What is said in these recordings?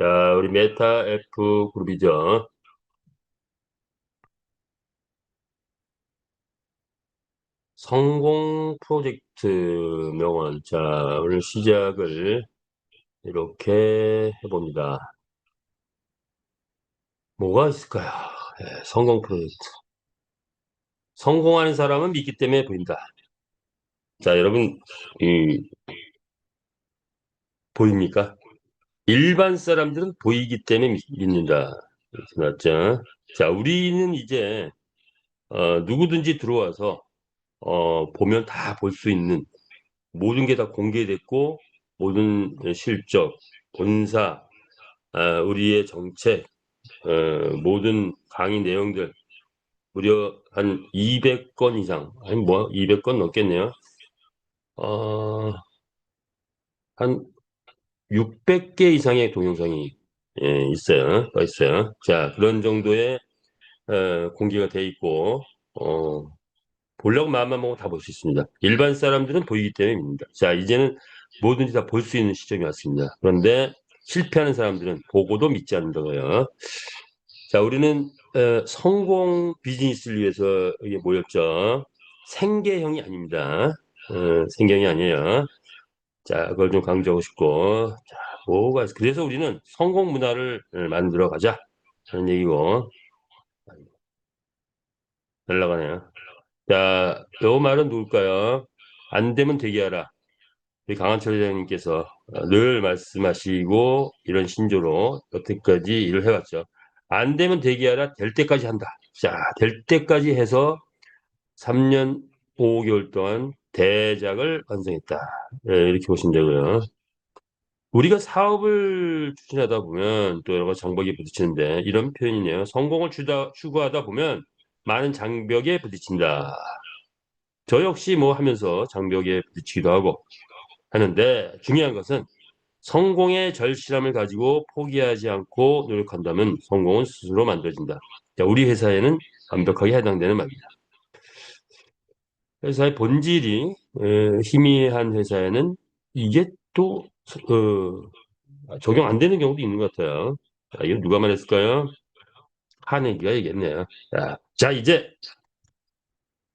자, 우리 메타 F 그룹이죠. 성공 프로젝트 명언. 자, 오늘 시작을 이렇게 해봅니다. 뭐가 있을까요? 성공 프로젝트. 성공하는 사람은 믿기 때문에 보인다. 자, 여러분, 이, 보입니까? 일반 사람들은 보이기 때문에 믿는다. 이렇게 나왔죠. 자, 우리는 이제, 누구든지 들어와서, 보면 다 볼 수 있는 모든 게 다 공개됐고 모든 실적, 본사, 우리의 정책, 모든 강의 내용들 무려 한 200건 이상, 아니 뭐 200건 넘겠네요. 어, 한 600개 이상의 동영상이 있어요. 자, 그런 정도의 공개가 돼 있고 어, 보려고 마음만 먹으면 다 볼 수 있습니다. 일반 사람들은 보이기 때문입니다. 자, 이제는 뭐든지 다 볼 수 있는 시점이 왔습니다. 그런데 실패하는 사람들은 보고도 믿지 않는다고요. 자, 우리는 성공 비즈니스를 위해서 여기 모였죠. 생계형이 아닙니다. 생계형이 아니에요. 자, 그걸 좀 강조하고 싶고. 자, 뭐가 있어? 그래서 우리는 성공 문화를 만들어 가자. 그런 얘기고. 날라가네요. 자, 요 말은 누굴까요? 안 되면 되게 하라. 우리 강한철 회장님께서 늘 말씀하시고 이런 신조로 여태까지 일을 해왔죠. 안 되면 대기하라, 될 때까지 한다. 자, 될 때까지 해서 3년 5개월 동안 대작을 완성했다. 이렇게 보시면 되고요. 우리가 사업을 추진하다 보면 또 여러 가지 장벽에 부딪히는데 이런 표현이네요. 성공을 추구하다 보면 많은 장벽에 부딪힌다. 저 역시 뭐 하면서 장벽에 부딪히기도 하고 하는데 중요한 것은 성공의 절실함을 가지고 포기하지 않고 노력한다면 성공은 스스로 만들어진다. 자, 우리 회사에는 완벽하게 해당되는 말입니다. 회사의 본질이 희미한 회사에는 이게 또 적용 안 되는 경우도 있는 것 같아요. 자, 이거 누가 말했을까요? 한혜기가 얘기했네요. 자, 이제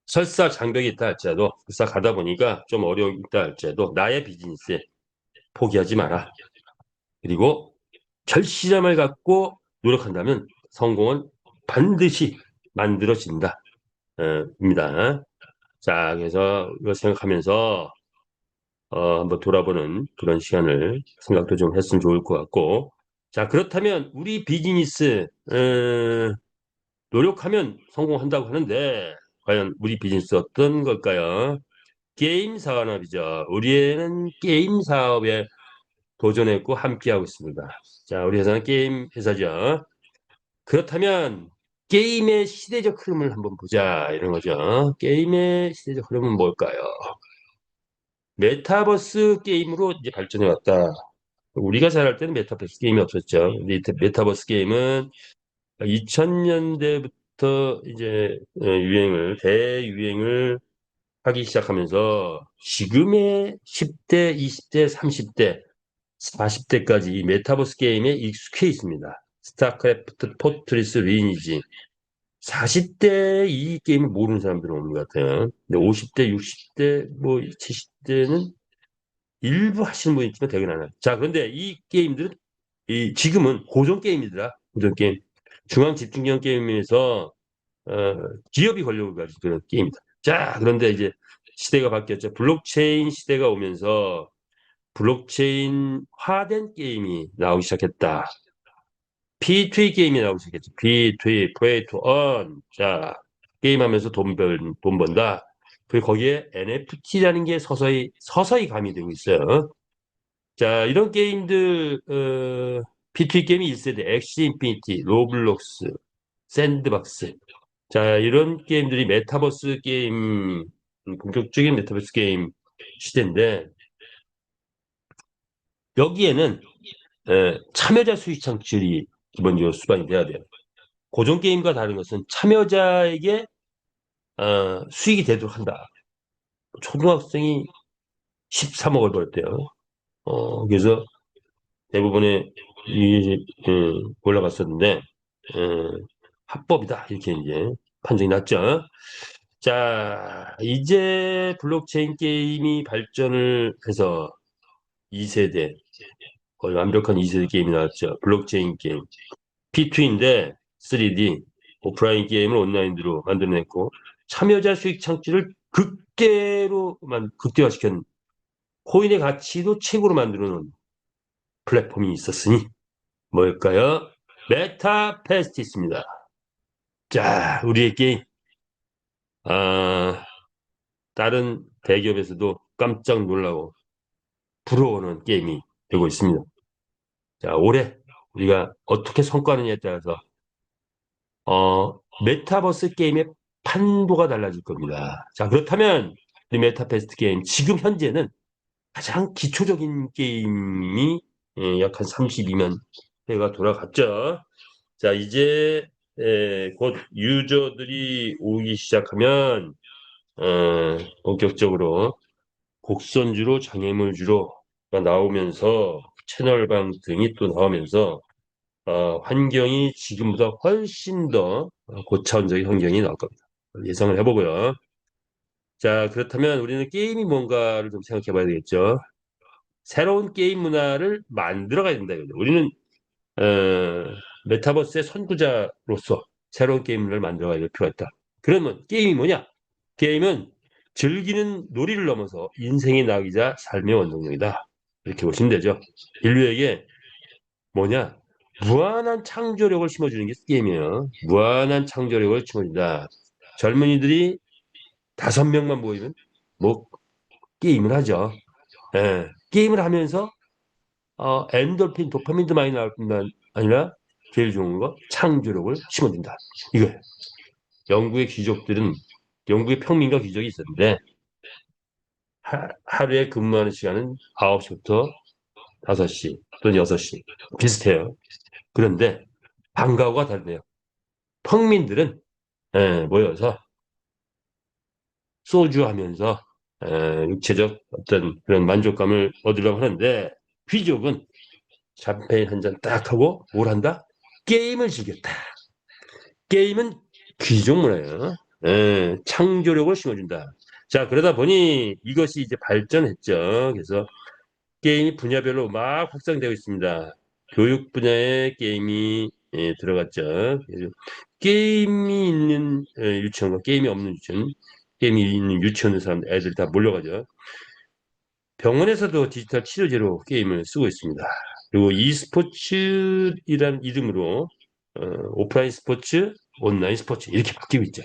설사 장벽이 있다 할지라도 설사 가다 보니까 좀 어려움이 있다 할지라도 나의 비즈니스에 포기하지 마라. 그리고 절실함을 갖고 노력한다면 성공은 반드시 만들어진다. 입니다. 자, 그래서 이거 생각하면서 한번 돌아보는 그런 시간을 생각도 좀 했으면 좋을 것 같고. 자, 그렇다면 우리 비즈니스 노력하면 성공한다고 하는데 과연 우리 비즈니스 어떤 걸까요? 게임 산업이죠. 우리는 게임 사업에 도전했고 함께하고 있습니다. 자, 우리 회사는 게임 회사죠. 그렇다면 게임의 시대적 흐름을 한번 보자 이런 거죠. 게임의 시대적 흐름은 뭘까요? 메타버스 게임으로 이제 발전해 왔다. 우리가 잘할 때는 메타버스 게임이 없었죠. 근데 이 메타버스 게임은 2000년대부터 이제 대유행을 하기 시작하면서 지금의 10대, 20대, 30대, 40대까지 이 메타버스 게임에 익숙해 있습니다. 스타크래프트, 포트리스, 리니지. 40대 이 게임을 모르는 사람들은 없는 것 같아요. 근데 50대, 60대, 뭐 70대는 일부 하시는 분이 있지만 대개는 안 해요. 자, 그런데 이 게임들은 지금은 고전 게임이더라. 고전 게임. 중앙 집중형 게임에서 어, 기업이 권력을 가진 그런 게임이다. 자, 그런데 이제 시대가 바뀌었죠. 블록체인 시대가 오면서 블록체인화된 게임이 나오기 시작했다. P2E 게임이 나오기 시작했죠. P2E, Play to Earn. 자, 게임하면서 돈 번다. 그리고 거기에 NFT라는 게 서서히 가미되고 있어요. 자, 이런 게임들, P2E 게임이 1세대, 엑시 인피니티, 로블록스, 샌드박스. 자, 이런 게임들이 메타버스 게임, 본격적인 메타버스 게임 시대인데, 여기에는 참여자 수익 창출이 기본적으로 수반이 돼야 돼요. 고전 게임과 다른 것은 참여자에게 수익이 되도록 한다. 초등학생이 13억을 벌었대요. 그래서 대부분의 이게 올라갔었는데 합법이다 이렇게 이제 판정이 났죠. 자, 이제 블록체인 게임이 발전을 해서 2세대 거의 완벽한 2세대 게임이 나왔죠. 블록체인 게임. P2인데 3D 오프라인 게임을 온라인으로 만들어냈고 참여자 수익 창출을 극대화시킨 코인의 가치도 최고로 만들어놓은 플랫폼이 있었으니 뭘까요? 메타페스티스입니다. 자, 우리의 게임 다른 대기업에서도 깜짝 놀라고 부러워하는 게임이 되고 있습니다. 자, 올해 우리가 어떻게 성과하느냐에 따라서 메타버스 게임의 판도가 달라질 겁니다. 자, 그렇다면 이 메타베스트 게임 지금 현재는 가장 기초적인 게임이 약 한 32만 회가 돌아갔죠. 자, 이제 곧 유저들이 오기 시작하면 본격적으로 곡선주로 장애물주로가 나오면서 채널방 등이 또 나오면서 환경이 지금보다 훨씬 더 고차원적인 환경이 나올 겁니다. 예상을 해보고요. 자, 그렇다면 우리는 게임이 뭔가를 좀 생각해 봐야 되겠죠. 새로운 게임 문화를 만들어 가야 된다. 이거죠. 우리는 어, 메타버스의 선구자로서 새로운 게임 문화를 만들어 가야 될 필요가 있다. 그러면 게임이 뭐냐? 게임은 즐기는 놀이를 넘어서 인생의 낙이자 삶의 원동력이다. 이렇게 보시면 되죠. 인류에게 뭐냐? 무한한 창조력을 심어주는 게 게임이에요. 무한한 창조력을 심어준다. 젊은이들이 5명만 모이면 뭐 게임을 하죠. 예, 게임을 하면서 엔돌핀, 도파민도 많이 나올 뿐만 아니라 제일 좋은 거 창조력을 심어준다. 이거예요. 영국의 귀족들은 영국의 평민과 귀족이 있었는데 하루에 근무하는 시간은 9시부터 5시 또는 6시 비슷해요. 그런데 방과후가 다르네요. 평민들은 모여서 소주 하면서 육체적 어떤 그런 만족감을 얻으려고 하는데 귀족은 샴페인 한 잔 딱 하고 뭘 한다? 게임을 즐겼다. 게임은 귀족 문화예요. 창조력을 심어준다. 자, 그러다 보니 이것이 이제 발전했죠. 그래서 게임이 분야별로 막 확장되고 있습니다. 교육 분야에 게임이 들어갔죠. 그래서 게임이 있는 유치원과 게임이 없는 유치원, 게임이 있는 유치원의 사람, 애들 다 몰려가죠. 병원에서도 디지털 치료제로 게임을 쓰고 있습니다. 그리고 e스포츠이란 이름으로 오프라인 스포츠, 온라인 스포츠 이렇게 바뀌고 있죠.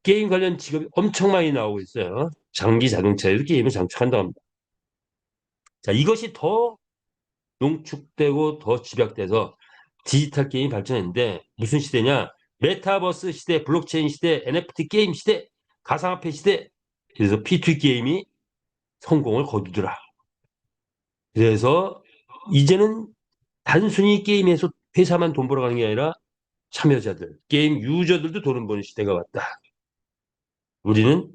게임 관련 직업이 엄청 많이 나오고 있어요. 장기 자동차에도 게임을 장착한다고 합니다. 자, 이것이 더 농축되고 더 집약돼서 디지털 게임이 발전했는데 무슨 시대냐? 메타버스 시대, 블록체인 시대, NFT 게임 시대, 가상화폐 시대. 그래서 P2 게임이 성공을 거두더라. 그래서 이제는 단순히 게임에서 회사만 돈 벌어가는 게 아니라 참여자들, 게임 유저들도 돈을 버는 시대가 왔다. 우리는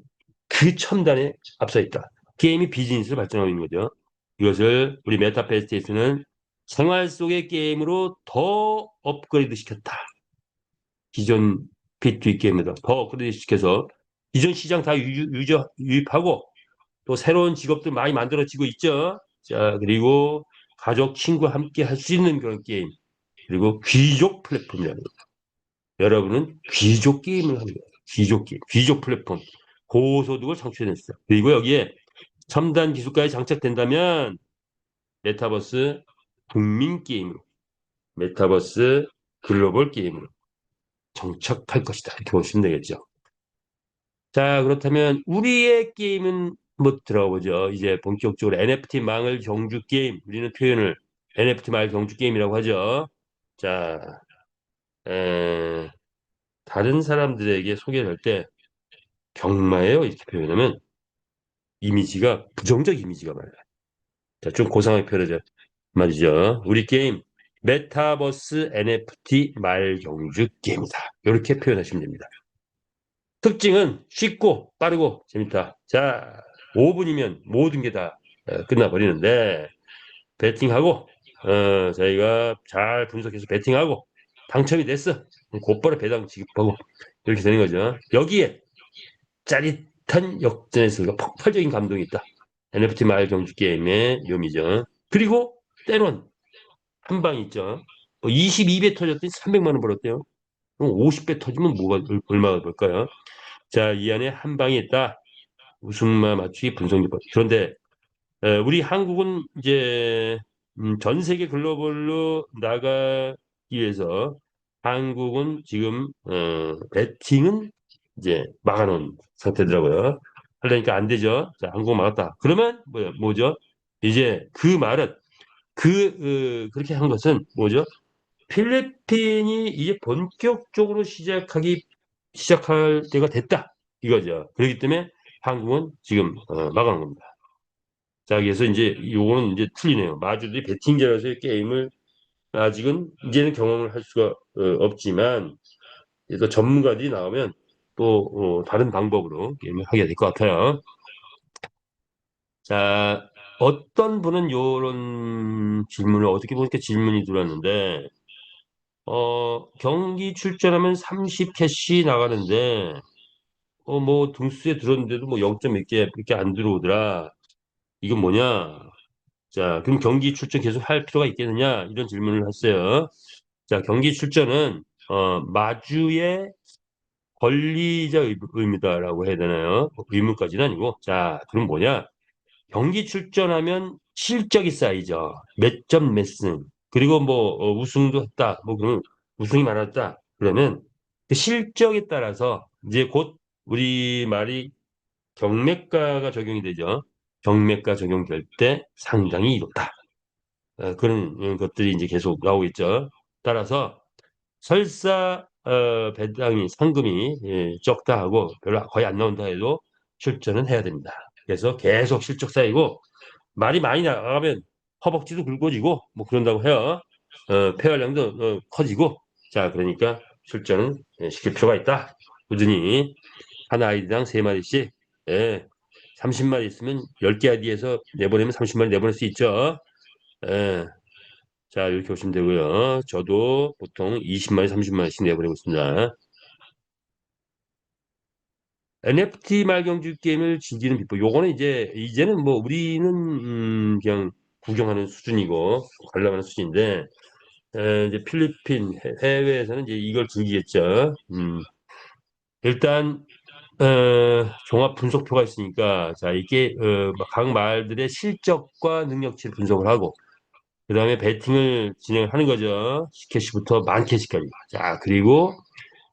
그 첨단에 앞서 있다. 게임이 비즈니스를 발전하고 있는 거죠. 이것을 우리 메타페스트에서는 생활 속의 게임으로 더 업그레이드 시켰다. 기존 P2 게임에다 더 업그레이드 시켜서 기존 시장 다 유입하고 또 새로운 직업들 많이 만들어지고 있죠. 자, 그리고 가족, 친구 함께 할 수 있는 그런 게임. 그리고 귀족 플랫폼이라는 거. 여러분은 귀족 게임을 하는 거예요. 귀족 게임, 귀족 플랫폼. 고소득을 창출해냈어요. 그리고 여기에 첨단 기술까지 장착된다면 메타버스 국민 게임으로, 메타버스 글로벌 게임으로 정착할 것이다. 이렇게 보시면 되겠죠. 자, 그렇다면 우리의 게임은 뭐 들어가 보죠. 이제 본격적으로 NFT 망을 경주 게임, 우리는 표현을 NFT 망을 경주 게임이라고 하죠. 자, 에, 다른 사람들에게 소개를 할 때 경마예요 이렇게 표현하면 이미지가 부정적 이미지가 많아요. 자, 좀 고상하게 표현하죠. 말이죠. 우리 게임 메타버스 NFT 말경주 게임이다. 이렇게 표현하시면 됩니다. 특징은 쉽고 빠르고 재밌다. 자, 5분이면 모든 게 다 끝나버리는데 배팅하고 저희가 잘 분석해서 베팅하고 당첨이 됐어. 곧바로 배당 지급하고 이렇게 되는 거죠. 여기에 짜릿한 역전의 승리가 폭발적인 감동이 있다. NFT 마을 경주 게임의 묘미죠. 그리고 때론 한 방 있죠. 뭐 22배 터졌더니 300만 원 벌었대요. 그럼 50배 터지면 뭐가 얼마가 벌까요? 자, 이 안에 한 방이 있다. 웃음마 맞추기 분석요법. 그런데 우리 한국은 이제 전 세계 글로벌로 나가기 위해서 한국은 지금 배팅은 이제 막아놓은 상태더라고요. 그러니까 안 되죠. 자, 한국 막았다. 그러면 뭐죠? 이제 그 말은 그렇게 한 것은 뭐죠? 필리핀이 이제 본격적으로 시작할 때가 됐다. 이거죠. 그렇기 때문에 한국은 지금 막아놓은 겁니다. 자, 그래서 이제 요거는 이제 틀리네요. 마주들이 배팅제라서의 게임을 아직은 이제는 경험을 할 수가 없지만 또 전문가들이 나오면 또 다른 방법으로 게임을 하게 될 것 같아요. 자, 어떤 분은 요런 질문을 어떻게 보니까 질문이 들어왔는데 경기 출전하면 30캐시 나가는데 뭐 등수에 들었는데도 뭐 0점 몇 개 밖에 안 들어오더라. 이건 뭐냐? 자, 그럼 경기 출전 계속 할 필요가 있겠느냐? 이런 질문을 했어요. 자, 경기 출전은 마주의 권리자 의무다라고 해야 되나요? 의무까지는 아니고. 자, 그럼 뭐냐? 경기 출전하면 실적이 쌓이죠. 몇 점 몇 승. 그리고 뭐 우승도 했다. 뭐 그러면 우승이 많았다. 그러면 그 실적에 따라서 이제 곧 우리 말이 경매가가 적용이 되죠. 경매가 적용될 때 상당히 이롭다. 그런 것들이 이제 계속 나오고 있죠. 따라서 설사 배당이 상금이 적다 하고 별로 거의 안 나온다 해도 출전은 해야 됩니다. 그래서 계속 실적 쌓이고 말이 많이 나가면 허벅지도 굵어지고 뭐 그런다고 해요. 폐활량도 커지고 자 그러니까 출전은 시킬 필요가 있다. 꾸준히 한 아이당 3마리씩 30마리 있으면 10개 아이디에서 내보내면 30마리 내보낼 수 있죠. 예. 자, 이렇게 보시면 되고요. 저도 보통 20마리, 30마리씩 내보내고 있습니다. NFT 말경주 게임을 즐기는 비법. 요거는 이제는 뭐 우리는 그냥 구경하는 수준이고 관람하는 수준인데 이제 필리핀 해외에서는 이제 이걸 즐기겠죠. 일단 종합 분석표가 있으니까 자 이게 각 말들의 실적과 능력치를 분석을 하고 그 다음에 배팅을 진행하는 거죠. 10캐시부터 만 캐시까지. 자, 그리고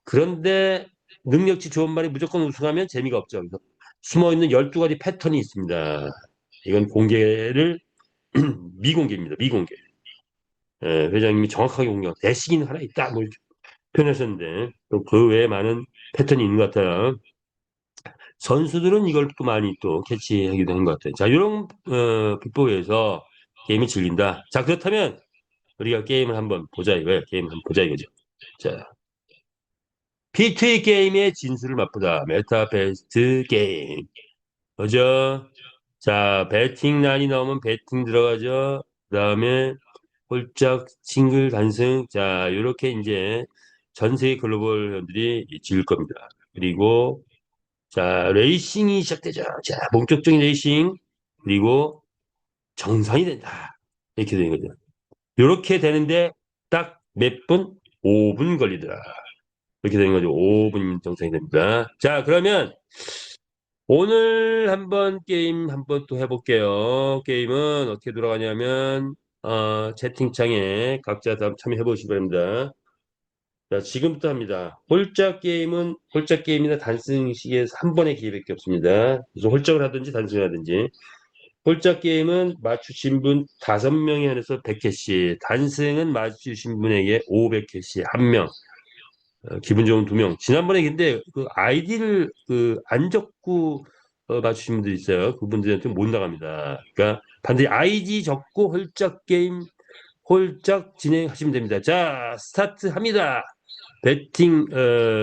그런데 능력치 좋은 말이 무조건 우승하면 재미가 없죠. 그래서 숨어있는 12가지 패턴이 있습니다. 이건 공개를 미공개입니다. 미공개. 회장님이 정확하게 공개하고 대식인 하나 있다. 뭐 이렇게 표현하셨는데 또 그 외에 많은 패턴이 있는 것 같아요. 선수들은 이걸 또 많이 또 캐치하게 되는 것 같아요. 자, 이런 비법에서 게임이 질린다. 자, 그렇다면 우리가 게임을 한번 보자 이거예요. 게임 한번 보자 이거죠. 자, P2E 게임의 진수를 맛보다. 메타베스트 게임. 그죠? 자, 배팅란이 나오면 배팅 들어가죠. 그 다음에 홀짝, 싱글, 단승. 자, 요렇게 이제 전 세계 글로벌 회원들이 지을 겁니다. 그리고 자, 레이싱이 시작되죠. 자, 본격적인 레이싱. 그리고 정상이 된다. 이렇게 되는 거죠. 이렇게 되는데 딱 몇 분? 5분 걸리더라. 이렇게 되는 거죠. 5분 정상이 됩니다. 자, 그러면 오늘 한번 게임 한번 또 해볼게요. 게임은 어떻게 돌아가냐면 채팅창에 각자 다 참여해 보시기 바랍니다. 자, 지금부터 합니다. 홀짝 게임이나 단승식에서 한 번의 기회밖에 없습니다. 그래서 홀짝을 하든지 단승을 하든지. 홀짝 게임은 맞추신 분 5명에 한해서 100캐시, 단승은 맞추신 분에게 500캐시 한 명, 기분 좋은 2명. 지난번에 근데 그 아이디를 그 안 적고 맞추신 분들 있어요. 그분들한테 못 나갑니다. 그러니까 반드시 아이디 적고 홀짝 게임 홀짝 진행하시면 됩니다. 자, 스타트 합니다. 배팅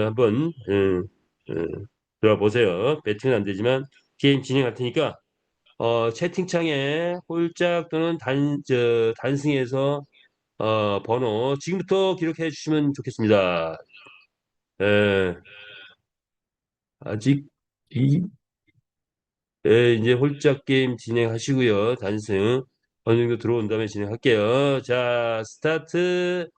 한번 들어보세요. 배팅은 안 되지만 게임 진행할 테니까 채팅창에 홀짝 또는 단승에서 번호 지금부터 기록해 주시면 좋겠습니다. 예, 아직 이, 예, 이제 홀짝 게임 진행하시고요. 단승 어느 정도 들어온 다음에 진행할게요. 자, 스타트.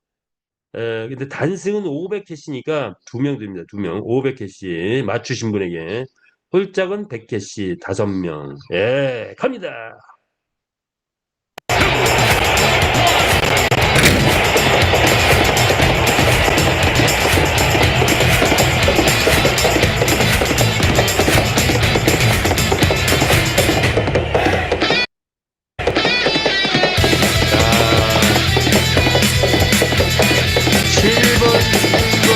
근데 단승은 500캐시니까 2명 됩니다. 2명. 500캐시 맞추신 분에게. 홀짝은 100캐시 5명. 예, 갑니다. 자, 7번, 7번, 2번.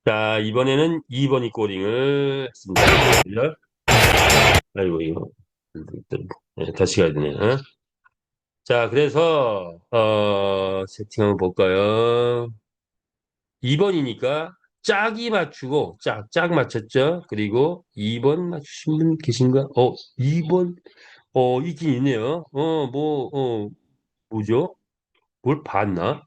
자, 이번에는 2번이 꼬링을 했습니다. 아이고, 이거. 네, 다시 가야 되네. 요 자, 그래서, 세팅 한번 볼까요? 2번이니까 짝이 맞추고, 짝 맞췄죠? 그리고 2번 맞추신 분 계신가? 2번, 있긴 있네요. 뭐죠? 뭘 봤나?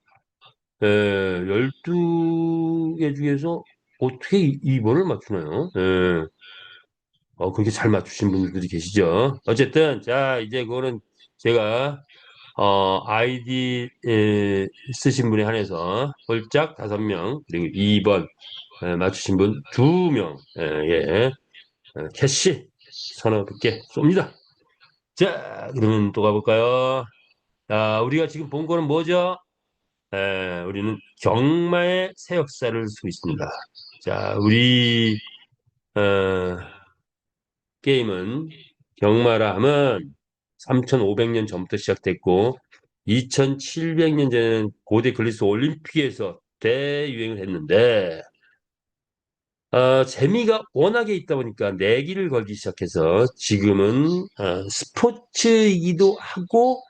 12개 중에서 어떻게 2번을 맞추나요? 그렇게 잘 맞추신 분들이 계시죠? 어쨌든, 자, 이제 그거는 제가 아이디 쓰신 분에 한해서 홀짝 5명 그리고 2번 맞추신 분 2명 예, 캐시 서너 개 쏩니다. 자, 그러면 또 가볼까요? 자, 우리가 지금 본 거는 뭐죠? 우리는 경마의 새 역사를 쓰고 있습니다. 자, 우리 어, 게임은 경마라 하면 3,500년 전부터 시작됐고 2,700년 전에는 고대 그리스 올림픽에서 대유행을 했는데 재미가 워낙에 있다 보니까 내기를 걸기 시작해서 지금은 스포츠이기도 하고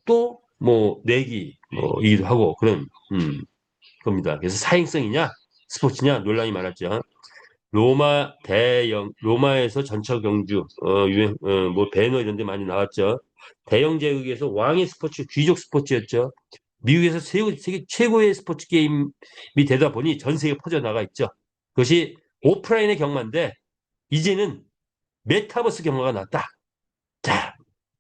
또 뭐 내기 뭐이기도 하고 그런 겁니다. 그래서 사행성이냐 스포츠냐 논란이 많았죠. 로마에서 전차 경주, 뭐 배너 이런 데 많이 나왔죠. 대영 제국에서 왕의 스포츠, 귀족 스포츠였죠. 미국에서 세계 최고의 스포츠 게임이 되다 보니 전 세계에 퍼져나가 있죠. 그것이 오프라인의 경마인데, 이제는 메타버스 경마가 났다. 자,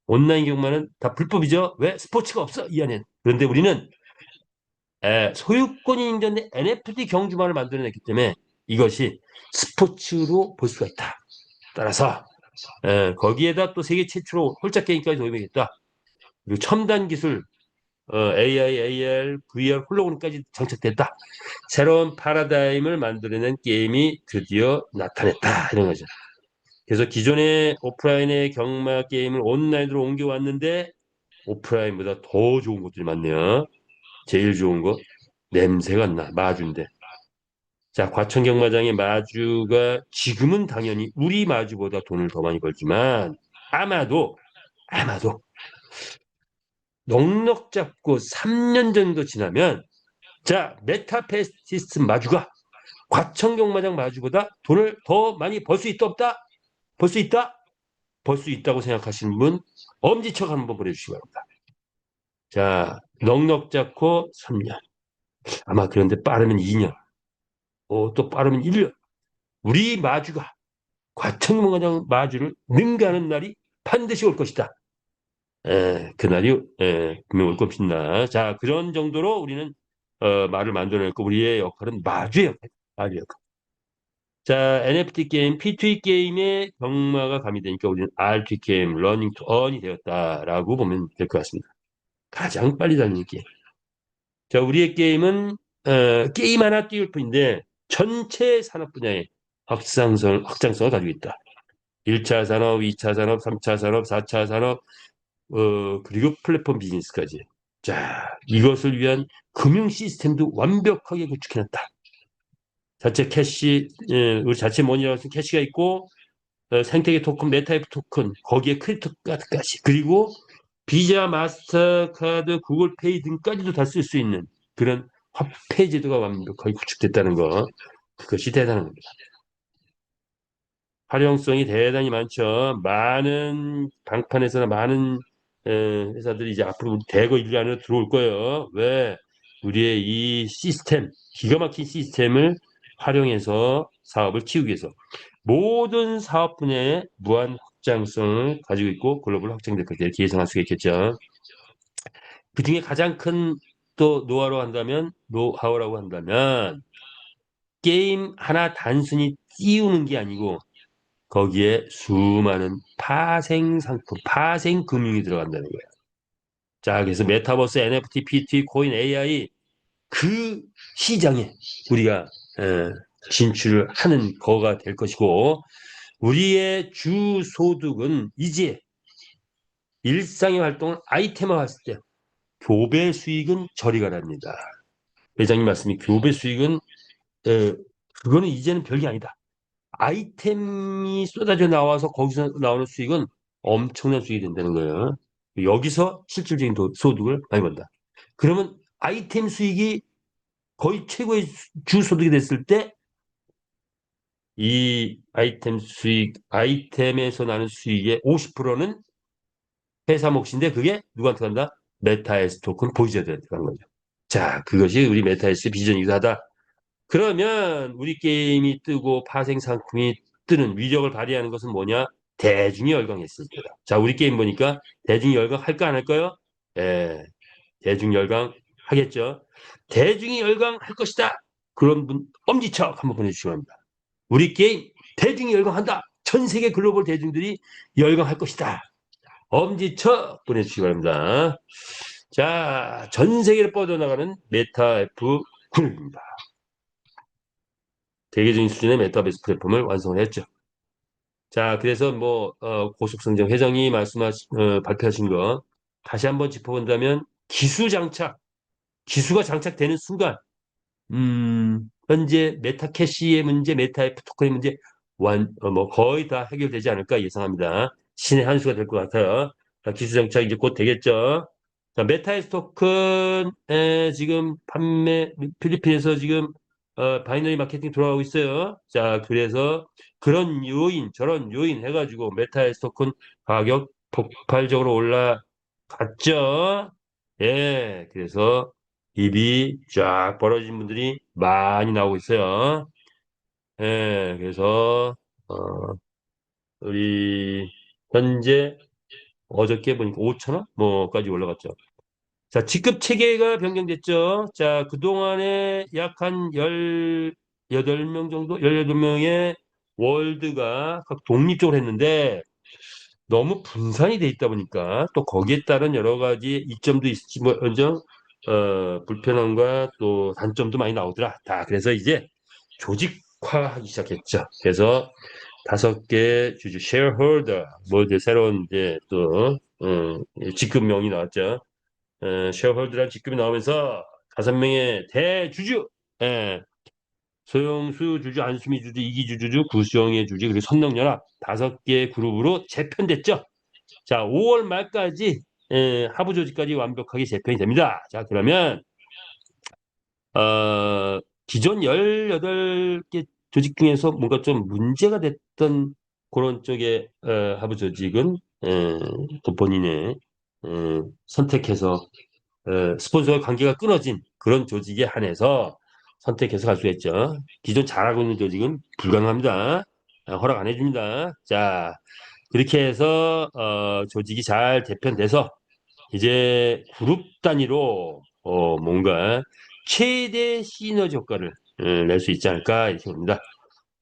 온라인 경마는 다 불법이죠. 왜? 스포츠가 없어, 이 안엔. 그런데 우리는 소유권이 인정된 NFT 경주만을 만들어냈기 때문에 이것이 스포츠로 볼 수가 있다. 따라서 거기에다 또 세계 최초로 홀짝 게임까지 도입하겠다. 그리고 첨단 기술 AI, AR, VR, 홀로그램까지 장착됐다. 새로운 파라다임을 만들어낸 게임이 드디어 나타냈다. 이런 거죠. 그래서 기존의 오프라인의 경마 게임을 온라인으로 옮겨왔는데 오프라인보다 더 좋은 것들이 많네요. 제일 좋은 거 냄새가 나 마주인데. 자, 과천경마장의 마주가 지금은 당연히 우리 마주보다 돈을 더 많이 벌지만 아마도 넉넉 잡고 3년 정도 지나면 자, 메타페스티스 마주가 과천경마장 마주보다 돈을 더 많이 벌 수 있다 없다? 벌 수 있다? 벌 수 있다고 생각하시는 분 엄지척 한번 보내주시기 바랍니다. 자, 넉넉 잡고 3년. 아마 그런데 빠르면 2년. 또 빠르면 1년. 우리 마주가 과천문화장 마주를 능가하는 날이 반드시 올 것이다. 그날이 분명 올 것이다. 자, 그런 정도로 우리는 말을 만들어냈고 우리의 역할은 마주의 역할, 마주의 역할. 자, NFT 게임, P2E 게임의 경마가 가미되니까 우리는 RT 게임, 러닝 투 언이 되었다라고 보면 될 것 같습니다. 가장 빨리 달리는 게임. 자, 우리의 게임은 게임 하나 띄울 뿐인데 전체 산업 분야의 확장성을 가지고 있다. 1차 산업, 2차 산업, 3차 산업, 4차 산업, 그리고 플랫폼 비즈니스까지. 자, 이것을 위한 금융 시스템도 완벽하게 구축해놨다. 자체 캐시, 우리 자체 머니라고 해서 캐시가 있고, 생태계 토큰, 메타이프 토큰, 거기에 크립토 카드까지, 그리고 비자, 마스터카드, 구글페이 등까지도 다 쓸 수 있는 그런 화폐 제도가 완벽하게 구축됐다는 거, 그것이 대단한 겁니다. 활용성이 대단히 많죠. 많은 방판에서나 많은 회사들이 이제 앞으로 대거 인류 안으로 들어올 거예요. 왜? 우리의 이 시스템, 기가 막힌 시스템을 활용해서 사업을 키우기 위해서 모든 사업 분야의 무한 확장성을 가지고 있고 글로벌 확장될 것이다. 이렇게 예상할 수가 있겠죠. 그 중에 가장 큰 또 노하우라고 한다면 게임 하나 단순히 띄우는 게 아니고 거기에 수많은 파생 상품, 파생 금융이 들어간다는 거예요. 자, 그래서 메타버스, NFT, PT, 코인, AI 그 시장에 우리가 진출을 하는 거가 될 것이고 우리의 주 소득은 이제 일상의 활동을 아이템화했을 때 교배 수익은 저리 가랍니다. 회장님 말씀이 교배 수익은 그거는 이제는 별게 아니다. 아이템이 쏟아져 나와서 거기서 나오는 수익은 엄청난 수익이 된다는 거예요. 여기서 실질적인 소득을 많이 번다. 그러면 아이템 수익이 거의 최고의 주 소득이 됐을 때 이 아이템에서 나는 수익의 50%는 회사 몫인데 그게 누구한테 간다? 메타에스 토큰 보유자들한테 가는 거죠. 자, 그것이 우리 메타에스의 비전이기도 하다. 그러면 우리 게임이 뜨고 파생 상품이 뜨는 위력을 발휘하는 것은 뭐냐? 대중이 열광했을 때다. 자, 우리 게임 보니까 대중이 열광할까 안 할까요? 예, 대중이 열광하겠죠. 대중이 열광할 것이다. 그런 분 엄지척 한번 보내주시기 바랍니다. 우리 게임 대중이 열광한다. 전 세계 글로벌 대중들이 열광할 것이다. 엄지척 보내주시기 바랍니다. 자, 전 세계를 뻗어나가는 메타 F 그룹입니다. 대개적인 수준의 메타버스 플랫폼을 완성을 했죠. 자, 그래서 고속성장 회장이 발표하신 거 다시 한번 짚어본다면 기수가 장착되는 순간, 현재 메타캐시의 문제, 메타F 토큰의 문제 거의 다 해결되지 않을까 예상합니다. 신의 한 수가 될 것 같아요. 자, 기수 장착 이제 곧 되겠죠. 자, 메타에스 토큰 지금 필리핀에서 지금 바이너리 마케팅 돌아가고 있어요. 자, 그래서 그런 요인, 저런 요인 해가지고 메타에스 토큰 가격 폭발적으로 올라갔죠. 예, 그래서 입이 쫙 벌어진 분들이 많이 나오고 있어요. 예, 그래서 어, 우리 현재 어저께 보니까 5천 원 뭐까지 올라갔죠. 자, 직급 체계가 변경됐죠. 자, 그동안에 약 한 18명 정도, 18명의 월드가 각 독립적으로 했는데 너무 분산이 돼 있다 보니까 또 거기에 따른 여러 가지 이점도 있을지 먼저 불편함과 또 단점도 많이 나오더라. 다 그래서 이제 조직화하기 시작했죠. 그래서 5개 주주 쉐어홀더 이제 새로운 이제 또 직급명이 나왔죠. 쉐어홀더란 직급이 나오면서 5명의 대주주, 예, 소영수 주주, 안수미 주주, 이기주 주주, 구수영의 주주, 그리고 선능연합 5개 그룹으로 재편됐죠. 자, 5월 말까지 하부 조직까지 완벽하게 재편이 됩니다. 자, 그러면 기존 18개 조직 중에서 뭔가 좀 문제가 됐던 그런 쪽의 하부 조직은 또 본인의 선택해서 스폰서와 관계가 끊어진 그런 조직에 한해서 선택해서 갈 수 있죠. 기존 잘하고 있는 조직은 불가능합니다. 허락 안 해줍니다. 자, 그렇게 해서 조직이 잘 개편돼서 이제 그룹 단위로 뭔가 최대 시너지 효과를 낼 수 있지 않을까 이렇게 봅니다.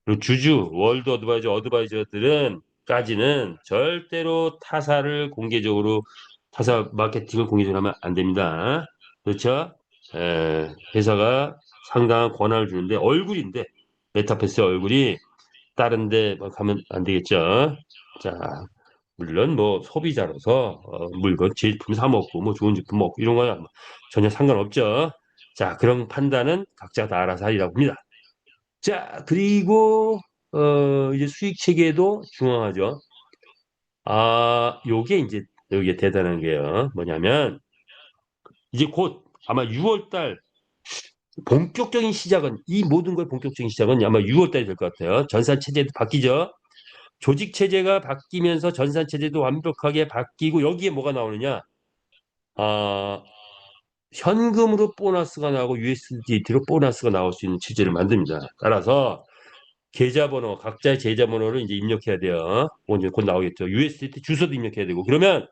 그리고 주주, 월드 어드바이저들은 까지는 절대로 타사 마케팅을 공개적으로 하면 안 됩니다. 그렇죠? 회사가 상당한 권한을 주는데 얼굴인데 메타버스의 얼굴이 다른데 막 하면 안 되겠죠. 자, 물론 뭐 소비자로서 물건 제품 사 먹고 뭐 좋은 제품 먹고 이런 거는 전혀 상관없죠. 자, 그런 판단은 각자 다 알아서 하리라고 합니다. 자, 그리고 이제 수익 체계도 중요하죠. 요게 이제 여기에 대단한 게요. 뭐냐면 이제 곧 아마 6월 달 본격적인 시작은 이 모든 걸 본격적인 시작은 아마 6월 달이 될 것 같아요. 전산 체제도 바뀌죠. 조직 체제가 바뀌면서 전산 체제도 완벽하게 바뀌고 여기에 뭐가 나오느냐? 아, 현금으로 보너스가 나오고 USDT로 보너스가 나올 수 있는 체제를 만듭니다. 따라서 계좌번호, 각자의 계좌번호를 이제 입력해야 돼요. 이제 곧 나오겠죠. USDT 주소도 입력해야 되고. 그러면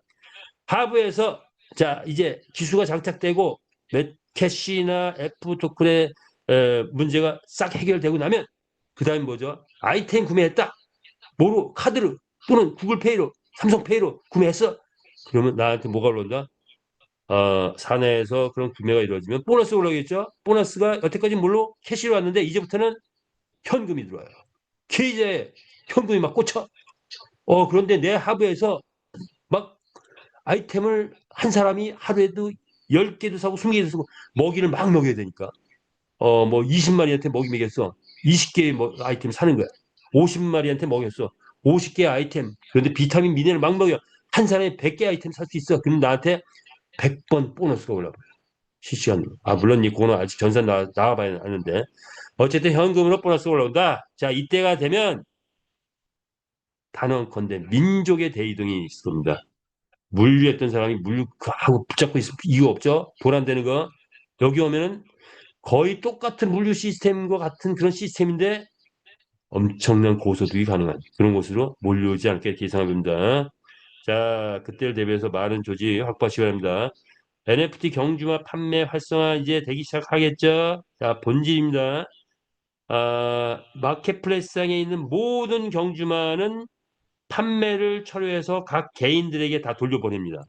하부에서 자, 이제 기수가 장착되고 캐시나 F 토큰의 문제가 싹 해결되고 나면 그다음 뭐죠? 아이템 구매했다. 뭐로? 카드로 또는 구글페이로, 삼성페이로 구매했어? 그러면 나한테 뭐가 올라온다? 사내에서 그런 구매가 이루어지면 보너스 올라오겠죠? 보너스가 여태까지 뭘로? 캐시로 왔는데 이제부터는 현금이 들어와요. 계좌에 현금이 막 꽂혀. 그런데 내 하부에서 막 아이템을 한 사람이 하루에도 10개도 사고 20개도 사고 먹이를 막 먹여야 되니까. 뭐 20마리한테 먹이 먹였어. 20개의 아이템 사는 거야. 50마리한테 먹였어. 50개 아이템. 그런데 비타민 미네랄 막 먹여. 한 사람에 100개 아이템 살 수 있어. 그럼 나한테 100번 보너스가 올라와요. 실시간으로. 물론 이 그거는 아직 전산 나와봐야 하는데. 어쨌든 현금으로 보너스 올라온다. 자, 이때가 되면 단언컨대 민족의 대이동이 있습니다. 물류했던 사람이 물류하고 붙잡고 있을 이유 없죠? 돈 안 되는 거. 여기 오면은 거의 똑같은 물류 시스템과 같은 그런 시스템인데 엄청난 고소득이 가능한 그런 곳으로 몰려오지 않게 예상합니다. 자, 그때를 대비해서 많은 조직 확보하시기 바랍니다. NFT 경주마 판매 활성화 이제 되기 시작하겠죠? 자, 본질입니다. 마켓플레이스상에 있는 모든 경주마는 판매를 철회해서 각 개인들에게 다 돌려보냅니다.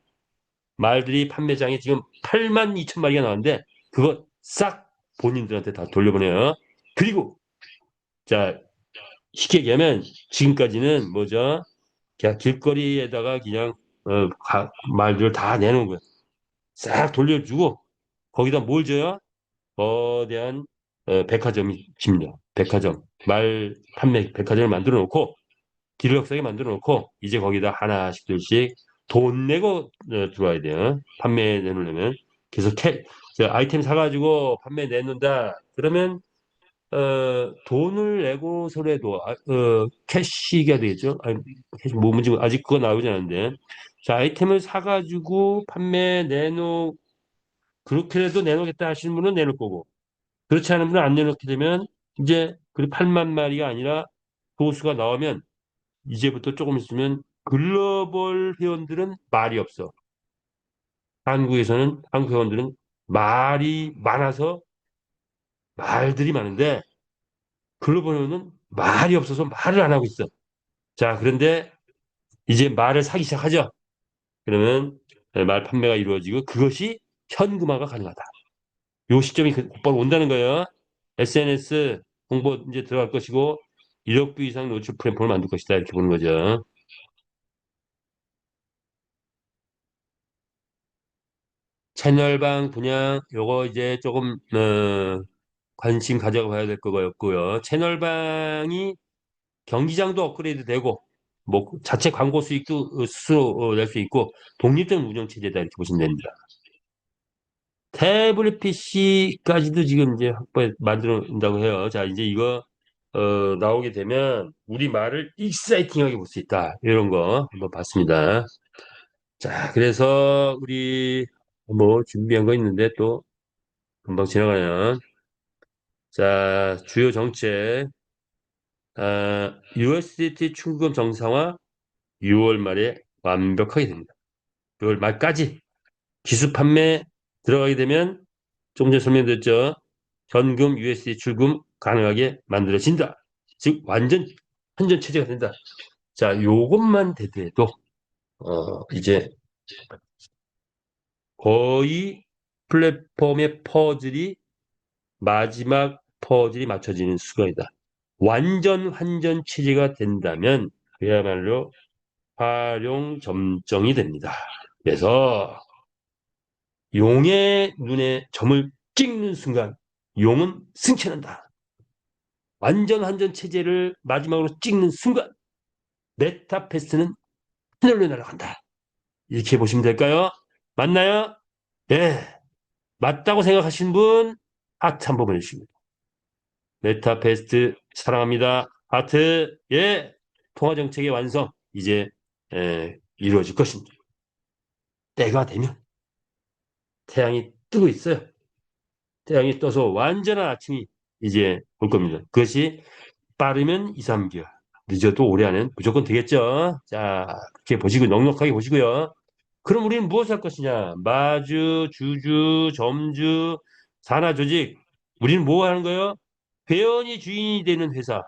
말들이 판매장에 지금 8만 2천 마리가 나왔는데 그거 싹 본인들한테 다 돌려보내요. 그리고 자, 쉽게 얘기하면 지금까지는 뭐죠? 그냥 길거리에다가 그냥 말들을 다 내놓은 거예요. 싹 돌려주고 거기다 뭘 줘요? 거대한 백화점이 집니다. 백화점 말 판매 백화점을 만들어 놓고 기록사게 만들어 놓고 이제 거기다 하나씩들씩 돈 내고 들어와야 돼요. 판매 내놓으려면. 그래서 아이템 사가지고 판매 내놓는다. 그러면 돈을 내고서라도 캐시가 되겠죠. 캐시 뭐 문제 아직 그거 나오지 않은데. 자, 아이템을 사가지고 판매 내놓 그렇게라도 내놓겠다 하시는 분은 내놓을 거고 그렇지 않은 분은 안 내놓게 되면 이제 그 8만 마리가 아니라 도수가 나오면 이제부터 조금 있으면 글로벌 회원들은 말이 없어. 한국 회원들은 말이 많아서 말들이 많은데 글로벌 회원은 말이 없어서 말을 안 하고 있어. 자, 그런데 이제 말을 사기 시작하죠. 그러면 말 판매가 이루어지고 그것이 현금화가 가능하다. 요 시점이 곧바로 온다는 거예요. SNS 홍보 이제 들어갈 것이고 1억 뷰 이상 노출 플랫폼을 만들 것이다. 이렇게 보는 거죠. 채널방 분양 요거 이제 조금 관심 가져봐야 될 거였고요. 채널방이 경기장도 업그레이드 되고 뭐 자체 광고 수익도 스스로 낼 수 있고 독립된 운영 체제다 이렇게 보시면 됩니다. 태블릿 PC까지도 지금 이제 확보해 만들어낸다고 해요. 자, 이제 이거 나오게 되면 우리 말을 익사이팅하게 볼 수 있다. 이런 거 한번 봤습니다. 자, 그래서 우리 뭐 준비한 거 있는데 또 금방 지나가네요. 자, 주요 정책. USDT 충금 정상화 6월 말에 완벽하게 됩니다. 6월 말까지 기수 판매 들어가게 되면 조금 전에 설명드렸죠. 현금 USD 출금 가능하게 만들어진다. 즉 완전 환전 체제가 된다. 자, 요것만 되더라도 이제 거의 플랫폼의 퍼즐이 마지막 퍼즐이 맞춰지는 순간이다. 완전 환전 체제가 된다면 그야말로 활용 점정이 됩니다. 그래서 용의 눈에 점을 찍는 순간 용은 승천한다. 완전 환전 체제를 마지막으로 찍는 순간 메타패스는 하늘로 날아간다. 이렇게 보시면 될까요? 맞나요? 예, 맞다고 생각하신 분 하트 한번 보내주십니다. 메타패스트 사랑합니다. 하트. 예, 통화정책의 완성 이제 이루어질 것입니다. 때가 되면 태양이 뜨고 있어요. 태양이 떠서 완전한 아침이 이제 올 겁니다. 그것이 빠르면 2, 3개월, 늦어도 올해 안에는 무조건 되겠죠. 자, 그렇게 보시고 넉넉하게 보시고요. 그럼 우리는 무엇을 할 것이냐? 마주, 주주, 점주, 산하 조직. 우리는 뭐 하는 거예요? 회원이 주인이 되는 회사,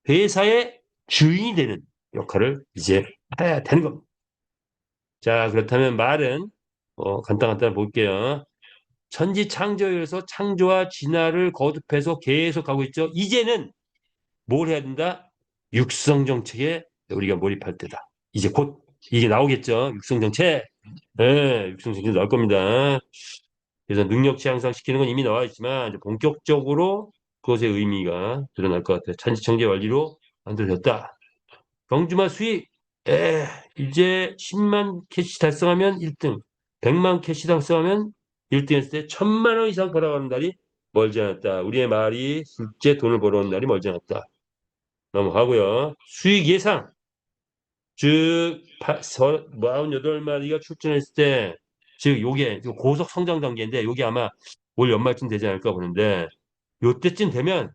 회사의 주인이 되는 역할을 이제 해야 되는 겁니다. 자, 그렇다면 말은 간단간단 볼게요. 천지창조에서 창조와 진화를 거듭해서 계속 가고 있죠. 이제는 뭘 해야 된다? 육성 정책에 우리가 몰입할 때다. 이제 곧 이게 나오겠죠. 육성 정책. 네, 육성 정책 나올 겁니다. 그래서 능력치 향상시키는 건 이미 나와 있지만 이제 본격적으로 그것의 의미가 드러날 것 같아요. 천지창조의 원리로 만들어졌다. 경주마 수익. 에, 이제 10만 캐시 달성하면 1등, 100만 캐시 달성하면 1등 했을 때 1000만 원 이상 벌어가는 날이 멀지 않았다. 우리의 말이 실제 돈을 벌어오는 날이 멀지 않았다. 넘어가고요. 수익 예상. 즉 48마리가 출전했을 때, 즉 요게 고속 성장 단계인데 요게 아마 올 연말쯤 되지 않을까 보는데 요때쯤 되면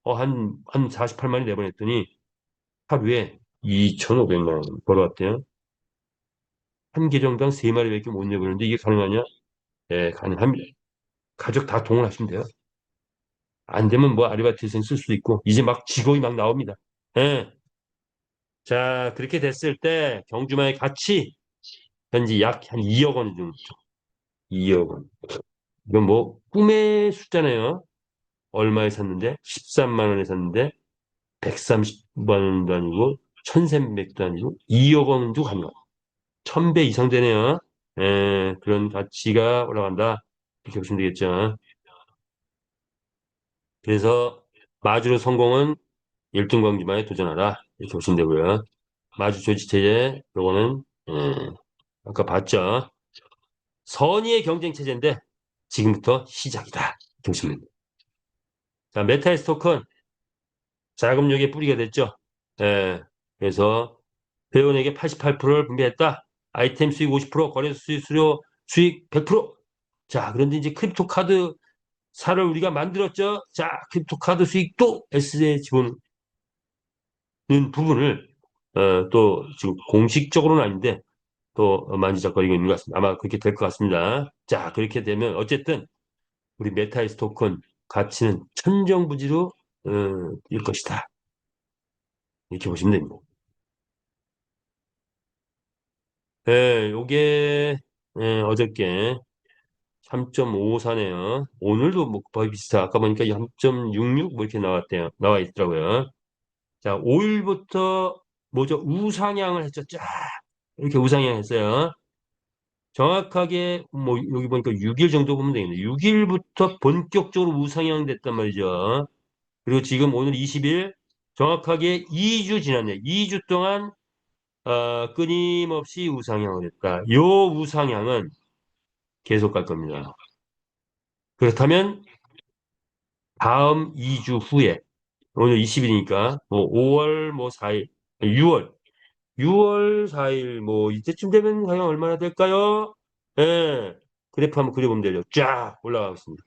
한 48마리 내보냈더니 하루에 2,500만 원 벌어왔대요. 한 계정당 3마리밖에 못 내보는데 이게 가능하냐? 예, 가능합니다. 가족 다 동원하시면 돼요. 안 되면 뭐 아르바이트생 쓸 수도 있고 이제 막 직업이 막 나옵니다. 예. 자, 그렇게 됐을 때 경주마의 가치 현재 약 한 2억 원 정도. 2억 원. 이건 뭐 꿈의 숫자네요. 얼마에 샀는데? 13만 원에 샀는데 130만 원도 아니고 1,300도 아니고 2억 원도 가능합니다. 1,000배 이상 되네요. 그런 가치가 올라간다. 이렇게 보시면 되겠죠. 그래서 마주로 성공은 1등 광주마에 도전하라. 이렇게 보시면 되고요. 마주 조직체제, 요거는 아까 봤죠. 선의의 경쟁 체제인데 지금부터 시작이다. 이렇게 보시면 됩니다. 자, 메타에스 토큰 자금력의 뿌리가 됐죠. 예, 그래서 회원에게 88%를 분배했다. 아이템 수익 50%, 거래소 수익 수료 수익 100%. 자, 그런데 이제 크립토 카드 사를 우리가 만들었죠. 자, 크립토 카드 수익도 S에 집어넣는 부분을 또 지금 공식적으로는 아닌데 또 만지작거리고 있는 것 같습니다. 아마 그렇게 될 것 같습니다. 자, 그렇게 되면 어쨌든 우리 메타이스 토큰 가치는 천정부지로 일 것이다. 이렇게 보시면 됩니다. 요게 어저께 3.54네요. 오늘도 뭐 거의 비슷해. 아까 보니까 3.66 뭐 이렇게 나와 있더라고요. 자, 5일부터 뭐죠? 우상향을 했죠. 쫙 이렇게 우상향 했어요. 정확하게 뭐 여기 보니까 6일 정도 보면 되겠네요. 6일부터 본격적으로 우상향 됐단 말이죠. 그리고 지금 오늘 20일 정확하게 2주 지났네요. 2주 동안 끊임없이 우상향을 했다. 요 우상향은 계속 갈 겁니다. 그렇다면 다음 2주 후에 오늘 20일이니까 뭐 5월 뭐 4일, 6월 4일 뭐 이때쯤 되면 과연 얼마나 될까요? 예. 그래프 한번 그려보면 되죠. 쫙 올라가고 있습니다.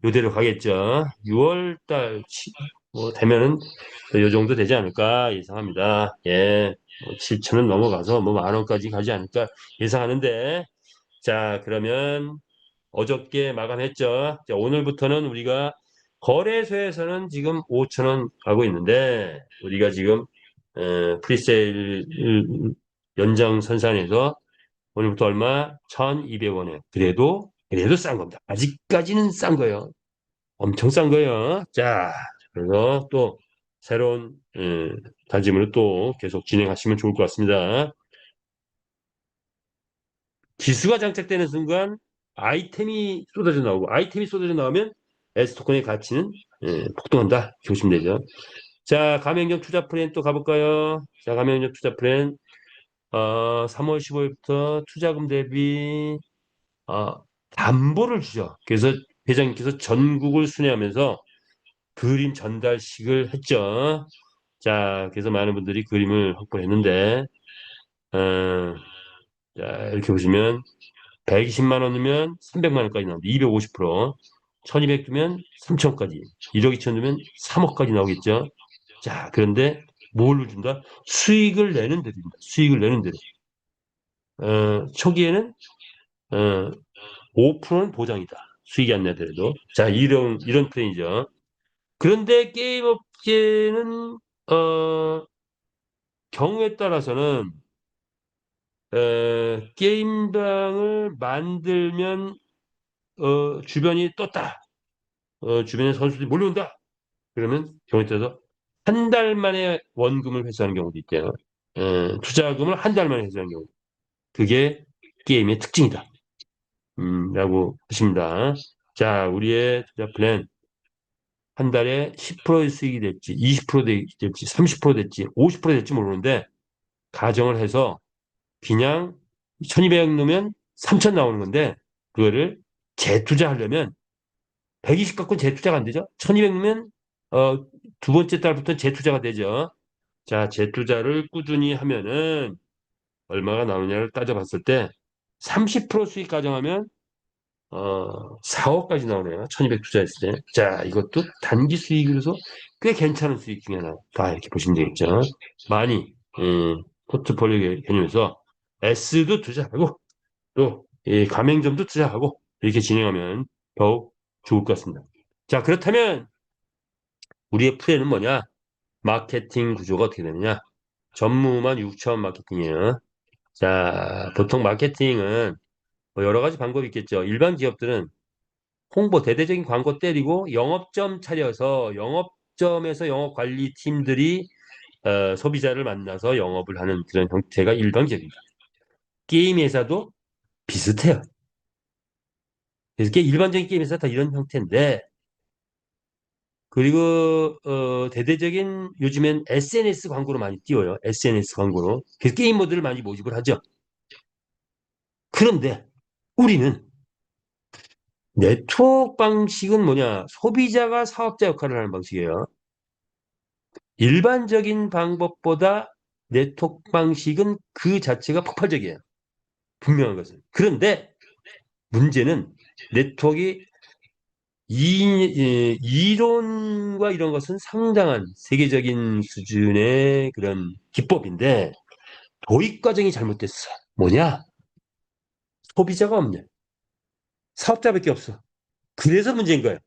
요대로 가겠죠. 6월 달 되면은 요 정도 되지 않을까 예상합니다. 예, 7천은 넘어가서 뭐 10,000원까지 가지 않을까 예상하는데, 자, 그러면 어저께 마감했죠. 자, 오늘부터는 우리가 거래소에서는 지금 5,000원 가고 있는데, 우리가 지금 프리세일 연장선상에서 오늘부터 얼마? 1,200원에. 그래도 싼 겁니다. 아직까지는 싼 거예요. 엄청 싼 거예요. 자, 그래서 또 새로운 다짐으로 또 계속 진행하시면 좋을 것 같습니다. 기수가 장착되는 순간 아이템이 쏟아져 나오면 S토큰의 가치는 폭등한다. 보시면 되죠. 자, 가맹점 투자 플랜 또 가볼까요? 자, 가맹점 투자 플랜 3월 15일부터 투자금 대비 담보를 주죠. 그래서 회장님께서 전국을 순회하면서 그림 전달식을 했죠. 자, 그래서 많은 분들이 그림을 확보했는데, 어, 자, 이렇게 보시면 120만 원이면 300만 원까지 나옵니다. 250%. 1200 두면 3천까지. 1억 2천 두면 3억까지 나오겠죠. 자, 그런데 뭘 준다? 수익을 내는 대로입니다. 수익을 내는 대로. 초기에는 어, 5%는 보장이다. 수익이 안 나더라도. 자, 이런 플랜이죠. 그런데 게임 업계는 경우에 따라서는 게임방을 만들면 주변이 떴다. 주변에 선수들이 몰려온다. 그러면 경우에 따라서 한 달 만에 원금을 회수하는 경우도 있대요. 투자금을 한 달 만에 회수하는 경우. 그게 게임의 특징이다. 라고 하십니다. 자, 우리의 투자 플랜 한 달에 10% 수익이 될지, 20% 될지, 30% 될지, 50% 될지 모르는데 가정을 해서 그냥 1200 넣으면 3000 나오는 건데 그거를 재투자하려면 120 갖고는 재투자가 안 되죠. 1200 넣으면 두 번째 달부터 재투자가 되죠. 자, 재투자를 꾸준히 하면은 얼마가 나오냐를 따져봤을 때 30% 수익 가정하면 4억까지 나오네요. 1200 투자했을 때. 자, 이것도 단기 수익으로서 꽤 괜찮은 수익 중에 하나. 다 이렇게 보시면 되겠죠. 많이, 포트폴리오 개념에서 S도 투자하고, 또, 이 가맹점도 투자하고, 이렇게 진행하면 더욱 좋을 것 같습니다. 자, 그렇다면, 우리의 플랜은 뭐냐? 마케팅 구조가 어떻게 되느냐? 전무만 6차원 마케팅이에요. 자, 보통 마케팅은 뭐 여러 가지 방법이 있겠죠. 일반 기업들은 홍보, 대대적인 광고 때리고 영업점 차려서 영업점에서 영업관리팀들이 소비자를 만나서 영업을 하는 그런 형태가 일반적입니다. 게임 회사도 비슷해요. 그래서 일반적인 게임 회사 다 이런 형태인데 그리고 대대적인 요즘엔 SNS 광고로 많이 띄워요. SNS 광고로. 그래서 게임 모드를 많이 모집을 하죠. 그런데 우리는 네트워크 방식은 뭐냐? 소비자가 사업자 역할을 하는 방식이에요. 일반적인 방법보다 네트워크 방식은 그 자체가 폭발적이에요. 분명한 것은. 그런데 문제는 네트워크의 이론과 이런 것은 상당한 세계적인 수준의 그런 기법인데 도입 과정이 잘못됐어. 뭐냐? 소비자가 없네. 사업자밖에 없어. 그래서 문제인 거예요.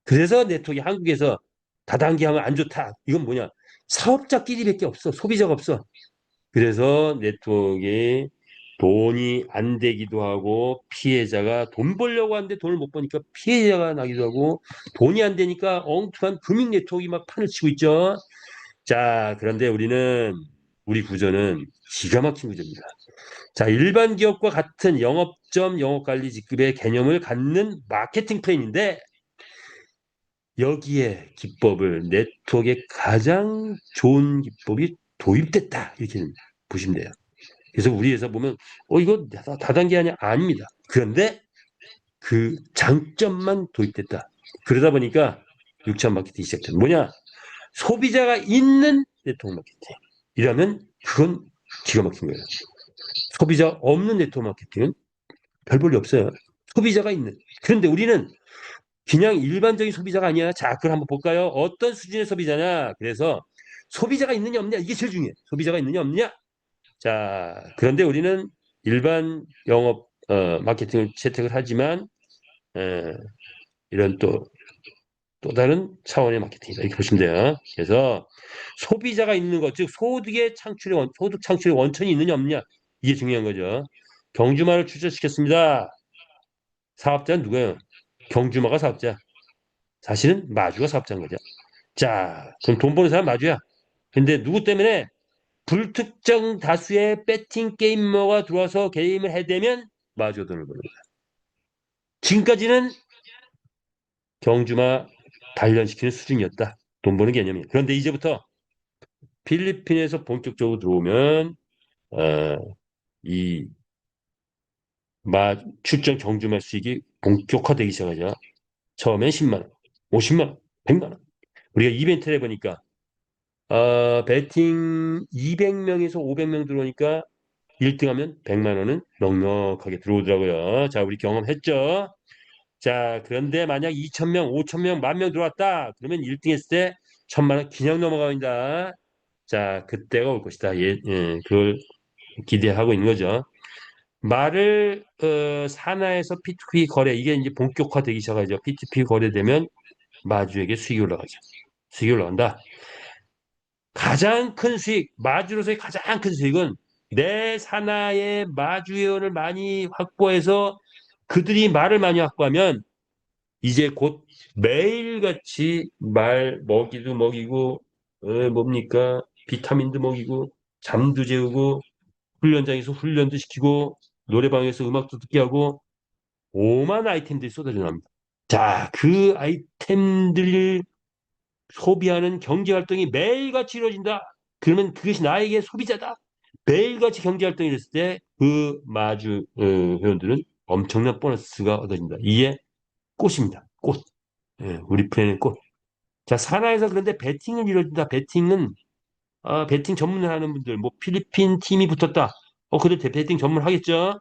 그래서 네트워크가 한국에서 다단계 하면 안 좋다. 이건 뭐냐? 사업자끼리밖에 없어. 소비자가 없어. 그래서 네트워크에 돈이 안 되기도 하고 피해자가 돈 벌려고 하는데 돈을 못 버니까 피해자가 나기도 하고 돈이 안 되니까 엉뚱한 금융 네트워크가 막 판을 치고 있죠. 자, 그런데 우리 구조는 기가 막힌 구조입니다. 자, 일반 기업과 같은 영업점, 영업관리 직급의 개념을 갖는 마케팅 플랜인데 여기에 기법을 네트워크의 가장 좋은 기법이 도입됐다. 이렇게 보시면 돼요. 그래서 우리 회사 보면 이거 다단계 아니야? 아닙니다. 그런데 그 장점만 도입됐다. 그러다 보니까 6차 마케팅이 시작된 뭐냐? 소비자가 있는 네트워크 마케팅. 이라면 그건 기가 막힌 거예요. 소비자 없는 네트워크 마케팅은 별 볼일 없어요. 소비자가 있는. 그런데 우리는 그냥 일반적인 소비자가 아니야. 자, 그걸 한번 볼까요? 어떤 수준의 소비자냐? 그래서 소비자가 있느냐 없느냐 이게 제일 중요해. 소비자가 있느냐 없느냐. 자, 그런데 우리는 일반 영업 마케팅을 채택을 하지만 이런 또 다른 차원의 마케팅이다. 이렇게 보시면 돼요. 그래서 소비자가 있는 것, 즉 소득 창출의 원천이 있느냐 없느냐 이게 중요한 거죠. 경주마를 출전시켰습니다. 사업자는 누구예요? 경주마가 사업자. 사실은 마주가 사업자인 거죠. 자, 그럼 돈 버는 사람 마주야. 근데 누구 때문에 불특정 다수의 배팅 게이머가 들어와서 게임을 해대면 마주가 돈을 버는 거야. 지금까지는 경주마 단련시키는 수준이었다. 돈 버는 개념이. 그런데 이제부터 필리핀에서 본격적으로 들어오면 이 출전 경주마 수익이 본격화되기 시작하죠. 처음엔 10만 원, 50만 원, 100만 원. 우리가 이벤트를 해보니까 배팅 200명에서 500명 들어오니까 1등하면 100만 원은 넉넉하게 들어오더라고요. 자, 우리 경험했죠. 자, 그런데 만약 2,000명, 5,000명, 10,000명 들어왔다. 그러면 1등 했을 때 1,000만 원 그냥 넘어갑니다. 자, 그때가 올 것이다. 그걸 기대하고 있는 거죠. 말을 산하에서 P2P 거래 이게 이제 본격화되기 시작하죠. P2P 거래되면 마주에게 수익이 올라가죠. 수익이 올라간다. 가장 큰 수익, 마주로서의 가장 큰 수익은 내 산하의 마주 회원을 많이 확보해서 그들이 말을 많이 확보하면 이제 곧 매일같이 말 먹이도 먹이고 뭡니까 비타민도 먹이고 잠도 재우고 훈련장에서 훈련도 시키고 노래방에서 음악도 듣게 하고 오만 아이템들이 쏟아져 나옵니다. 자, 그 아이템들 소비하는 경제 활동이 매일같이 이루어진다. 그러면 그것이 나에게 소비자다. 매일같이 경제 활동이 있을 때 그 마주 회원들은 엄청난 보너스가 얻어진다. 이게 꽃입니다. 꽃. 우리 프레는 꽃. 자, 산하에서 그런데 배팅을 이루어진다. 배팅은 배팅 전문을 하는 분들, 뭐 필리핀 팀이 붙었다. 그래 배팅 전문 하겠죠.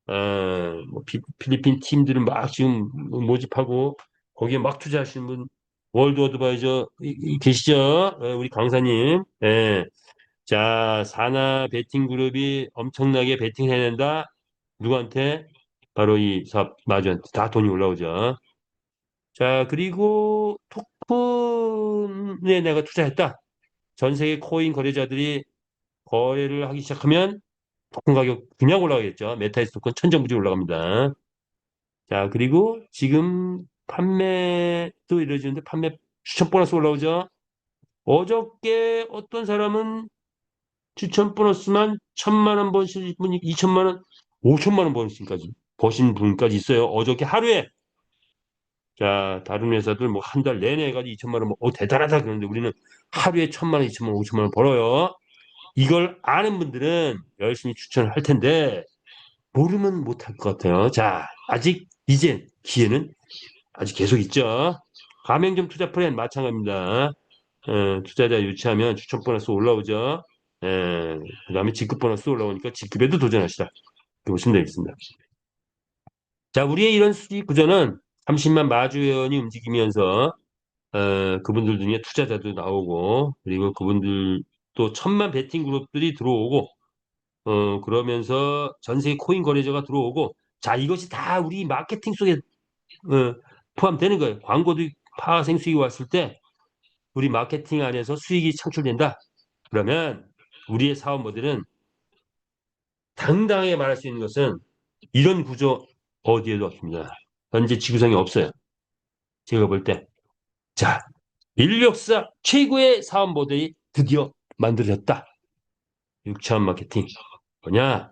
뭐 필리핀 팀들은 막 지금 모집하고 거기에 막 투자하시는 분 월드 어드바이저 계시죠? 우리 강사님. 예. 자, 사나 베팅 그룹이 엄청나게 베팅해낸다. 누구한테? 바로 이 사업 마주한테 다 돈이 올라오죠. 자, 그리고 토큰에 내가 투자했다. 전 세계 코인 거래자들이 거래를 하기 시작하면 토큰 가격 그냥 올라가겠죠. 메타이스 토큰 천정부지 올라갑니다. 자, 그리고 지금 판매도 이루어지는데 판매 추천 보너스 올라오죠. 어저께 어떤 사람은 추천 보너스만 1,000만 원 버신 분이 2천만 원, 5천만 원 버신 분까지 있어요. 어저께 하루에. 자, 다른 회사들 뭐 한 달 내내 해가지고 2천만 원, 대단하다 그러는데 우리는 하루에 1,000만 원, 2천만 원, 5천만 원 벌어요. 이걸 아는 분들은 열심히 추천을 할 텐데 모르면 못할 것 같아요. 자, 아직 이제 기회는 아직 계속 있죠. 가맹점 투자 플랜 마찬가지입니다. 투자자 유치하면 추천 보너스 올라오죠. 그다음에 직급 보너스 올라오니까 직급에도 도전하시다. 이렇게 보시면 되겠습니다. 자, 우리의 이런 수익 구조는 30만 마주 회원이 움직이면서 그분들 중에 투자자도 나오고 그리고 그분들 또 1,000만 베팅 그룹들이 들어오고 그러면서 전 세계 코인 거래자가 들어오고 자, 이것이 다 우리 마케팅 속에 포함되는 거예요. 광고도 파생 수익이 왔을 때 우리 마케팅 안에서 수익이 창출된다. 그러면 우리의 사업 모델은 당당하게 말할 수 있는 것은 이런 구조 어디에도 없습니다. 현재 지구상에 없어요. 제가 볼 때. 자, 인류 역사 최고의 사업 모델이 드디어 만들어졌다. 6차원 마케팅. 뭐냐?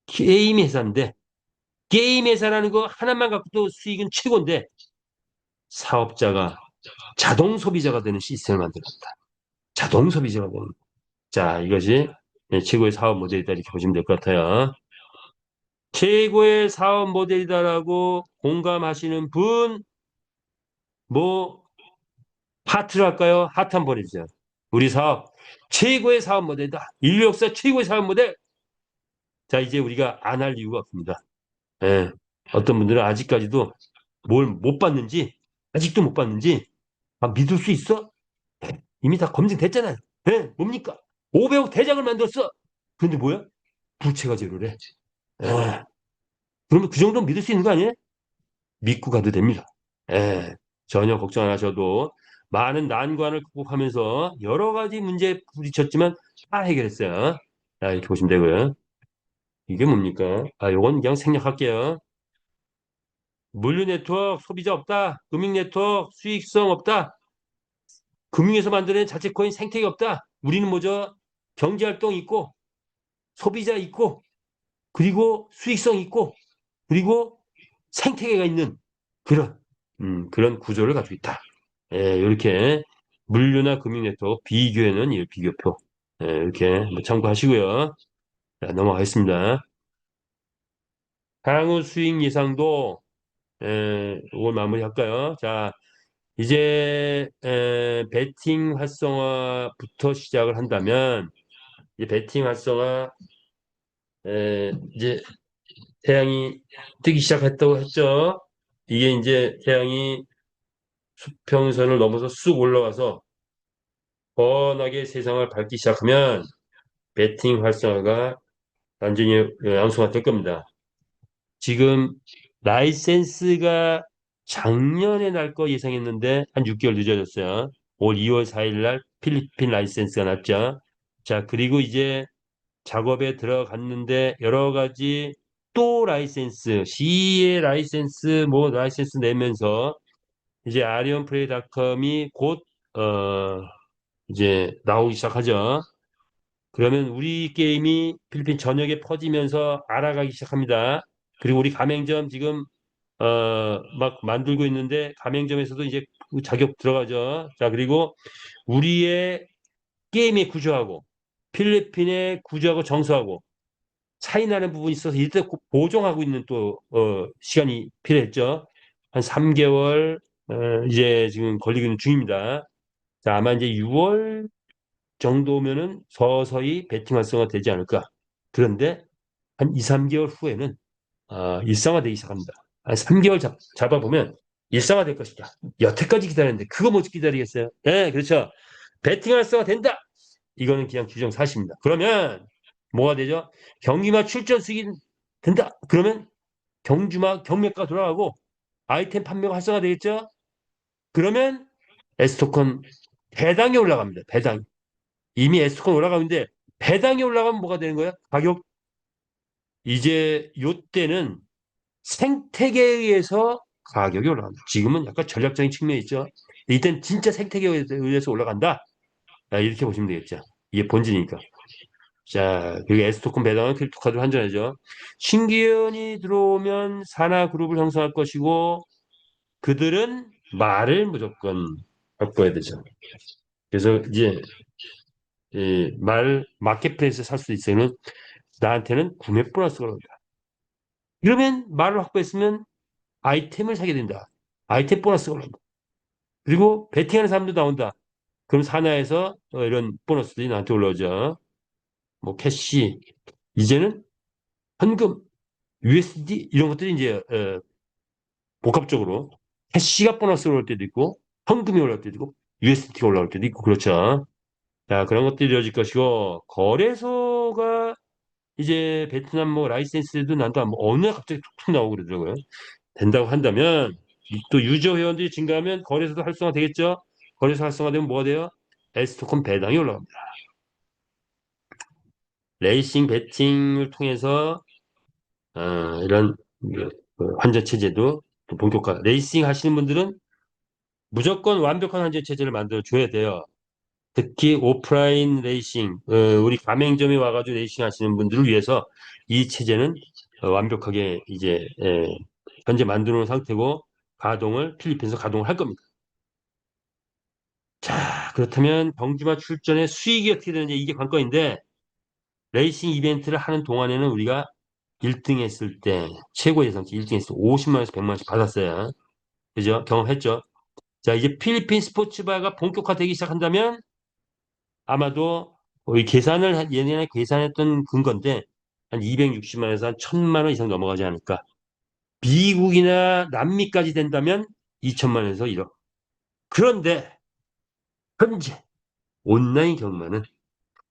게임 회사인데 게임 회사라는 거 하나만 갖고도 수익은 최고인데 사업자가 자동 소비자가 되는 시스템을 만들었다. 자동 소비자가 되는. 자, 이것이 최고의 사업 모델이다 이렇게 보시면 될 것 같아요. 최고의 사업 모델이다라고 공감하시는 분, 뭐 하트를 할까요? 하트 한번 보내주세요. 우리 사업 최고의 사업 모델이다. 인류 역사 최고의 사업 모델. 자, 이제 우리가 안 할 이유가 없습니다. 예. 어떤 분들은 아직까지도 뭘 못 봤는지, 아직도 못 봤는지, 아, 믿을 수 있어? 이미 다 검증됐잖아요. 예? 뭡니까? 500억 대장을 만들었어. 근데 뭐야? 부채가 제로래. 예. 그러면 그 정도는 믿을 수 있는 거 아니에요? 믿고 가도 됩니다. 예. 전혀 걱정 안 하셔도 많은 난관을 극복하면서 여러 가지 문제에 부딪혔지만 다 해결했어요. 자, 이렇게 보시면 되고요. 이게 뭡니까? 아, 요건 그냥 생략할게요. 물류 네트워크 소비자 없다. 금융 네트워크 수익성 없다. 금융에서 만드는 자체 코인 생태계 없다. 우리는 뭐죠? 경제 활동 있고 소비자 있고 그리고 수익성 있고 그리고 생태계가 있는 그런 그런 구조를 가지고 있다. 예, 이렇게 물류나 금융 네트워크 비교에는 이 비교표 이렇게 뭐 참고하시고요. 자, 넘어가겠습니다. 향후 수익 예상도 이걸 마무리할까요? 자, 이제 배팅 활성화부터 시작을 한다면 이제 배팅 활성화 이제 태양이 뜨기 시작했다고 했죠. 이게 이제 태양이 수평선을 넘어서 쑥 올라와서 번하게 세상을 밝기 시작하면 배팅 활성화가 완전히 양성화 될 겁니다. 지금 라이센스가 작년에 날 거 예상했는데 한 6개월 늦어졌어요. 올 2월 4일 날 필리핀 라이센스가 났죠. 자, 그리고 이제 작업에 들어갔는데 여러 가지 또 라이센스, CE 라이센스, 뭐 라이센스 내면서 이제 아리온플레이닷컴이 곧 이제 나오기 시작하죠. 그러면 우리 게임이 필리핀 전역에 퍼지면서 알아가기 시작합니다. 그리고 우리 가맹점 지금 막 만들고 있는데 가맹점에서도 이제 그 자격 들어가죠. 자, 그리고 우리의 게임의 구조하고 필리핀의 구조하고 정서하고 차이 나는 부분이 있어서 일단 보정하고 있는 또 시간이 필요했죠. 한 3개월 이제 지금 걸리고 있는 중입니다. 자, 아마 이제 6월 정도면은 서서히 배팅 활성화 되지 않을까. 그런데 한 2, 3개월 후에는 일상화되기 시작합니다. 한 3개월 잡아보면 일상화될 것이다. 여태까지 기다렸는데 그거 못 기다리겠어요? 네, 그렇죠. 배팅 활성화 된다. 이거는 그냥 규정사실입니다. 그러면 뭐가 되죠? 경기마 출전 수익이 된다. 그러면 경주마 경매가 돌아가고 아이템 판매가 활성화되겠죠? 그러면 에스토콘 배당이 올라갑니다. 배당. 이미 에스토콘 올라가는데 배당이 올라가면 뭐가 되는 거야? 가격 이제 요때는 생태계에 의해서 가격이 올라간다. 지금은 약간 전략적인 측면이 있죠. 이땐 진짜 생태계에 의해서 올라간다. 이렇게 보시면 되겠죠. 이게 본질이니까. 자, 그리고 에스토콘 배당은 크립토카드로 환전하죠. 신기현이 들어오면 산하 그룹을 형성할 것이고 그들은 말을 무조건 확보해야 되죠. 그래서 이제 말 마켓플레이스에 살 수 있으면 나한테는 구매 보너스가 온다. 그러면 말을 확보했으면 아이템을 사게 된다. 아이템 보너스가 올라온다. 그리고 베팅하는 사람도 나온다. 그럼 산하에서 이런 보너스들이 나한테 올라오죠. 뭐 캐시, 이제는 현금, USD 이런 것들이 이제 복합적으로 캐시가 보너스로 올 때도 있고 현금이 올라올 때도 있고 USD가 올라올 때도 있고 그렇죠. 자, 그런 것들이 이루어질 것이고 거래소가 이제 베트남 뭐 라이센스도 난다 뭐 어느 날 갑자기 툭툭 나오고 그러더라고요. 된다고 한다면 또 유저 회원들이 증가하면 거래소도 활성화 되겠죠. 거래소 활성화되면 뭐가 돼요? 에스토콘 배당이 올라갑니다. 레이싱 베팅을 통해서 이런 환전 체제도 또 본격화. 레이싱 하시는 분들은 무조건 완벽한 환전 체제를 만들어 줘야 돼요. 특히 오프라인 레이싱, 우리 가맹점에 와가지고 레이싱 하시는 분들을 위해서 이 체제는 완벽하게 이제 현재 만들어 놓은 상태고 가동을 필리핀에서 가동을 할 겁니다. 자, 그렇다면 경주마 출전의 수익이 어떻게 되는지 이게 관건인데 레이싱 이벤트를 하는 동안에는 우리가 1등 했을 때 최고 예상치 1등 했을 때 50만 원에서 100만 원씩 받았어요. 그죠? 경험했죠? 자, 이제 필리핀 스포츠바가 본격화되기 시작한다면 아마도 이 계산을 예전에 계산했던 근건데 한 260만 원에서 한 1000만 원 이상 넘어가지 않을까. 미국이나 남미까지 된다면 2천만 원에서 1억. 그런데 현재 온라인 경마는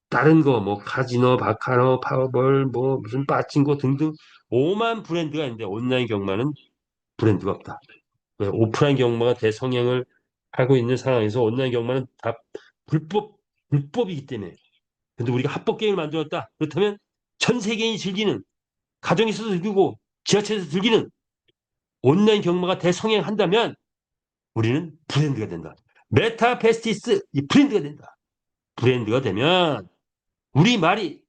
다른 거 뭐 카지노, 바카노, 파워볼, 뭐 무슨 빠칭코 등등 5만 브랜드가 있는데 온라인 경마는 브랜드가 없다. 왜? 오프라인 경마가 대성행을 하고 있는 상황에서 온라인 경마는 다 불법 불법이기 때문에. 근데 우리가 합법 게임을 만들었다. 그렇다면 전 세계인이 즐기는 가정에서도 즐기고 지하철에서 즐기는 온라인 경마가 대성행한다면 우리는 브랜드가 된다. 메타페스티스 이 브랜드가 된다. 브랜드가 되면 우리 말이